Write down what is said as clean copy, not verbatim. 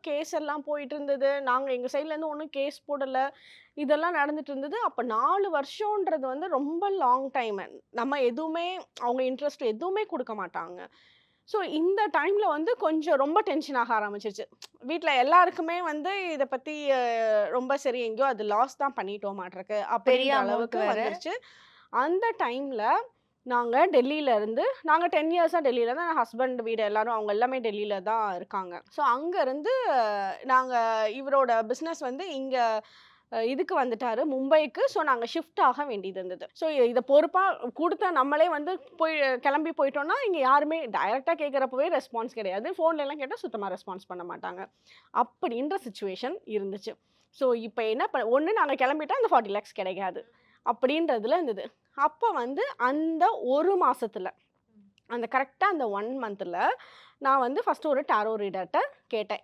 Case எல்லாம் போயிட்டு இருந்தது. நாங்க எங்க சைட்லேருந்து ஒண்ணும் கேஸ் போடல. இதெல்லாம் நடந்துட்டு இருந்தது. அப்ப 4 வருஷம்ன்றது வந்து ரொம்ப லாங் டைம். நம்ம எதுவுமே அவங்க இன்ட்ரெஸ்ட் எதுவுமே குடுக்க மாட்டாங்க. ஸோ இந்த டைம்ல வந்து கொஞ்சம் ரொம்ப டென்ஷன் ஆக ஆரம்பிச்சுருச்சு. வீட்ல எல்லாருக்குமே வந்து இத பத்தி ரொம்ப சரி எங்கேயோ அது லாஸ் தான் பண்ணிட்டோமாட்ருக்கு பெரிய அப்படின்ற அமௌண்ட் அளவுக்கு வேற. வந்துருச்சு. அந்த டைம்ல நாங்க டெல்லில இருந்து நாங்க 10 இயர்ஸா டெல்லில தான் ஹஸ்பண்ட் வீடு எல்லாரும் அவங்க எல்லாமே டெல்லில தான் இருக்காங்க. ஸோ அங்க இருந்து நாங்க இவரோட பிசினஸ் வந்து இங்க இதுக்கு வந்துட்டாரு மும்பைக்கு. ஸோ நாங்க ஷிஃப்ட் ஆக வேண்டியது இருந்தது. ஸோ இத பொறுப்பா குடுத்த நம்மளே வந்து போய் கிளம்பி போயிட்டோம்னா, இங்க யாருமே டைரக்ட்டா கேட்கிறப்பவே ரெஸ்பான்ஸ் கிடையாது. ஃபோன்லலாம் கேட்டா சுத்தமா ரெஸ்பான்ஸ் பண்ண மாட்டாங்க. அப்படின்ற சிச்சுவேஷன் இருந்துச்சு. ஸோ இப்ப என்ன ஒண்ணு நாங்க கிளம்பிட்டா அந்த 40 லேக்ஸ் கிடைக்காது. அப்படின்றதுல இருந்தது. அப்ப வந்து அந்த 1 மாசத்துல, அந்த கரெக்ட்டா அந்த 1 மந்த்ல நான் வந்து ஃபர்ஸ்ட் ஒரு டாரோ ரீடர்ட்ட கேட்டேன்.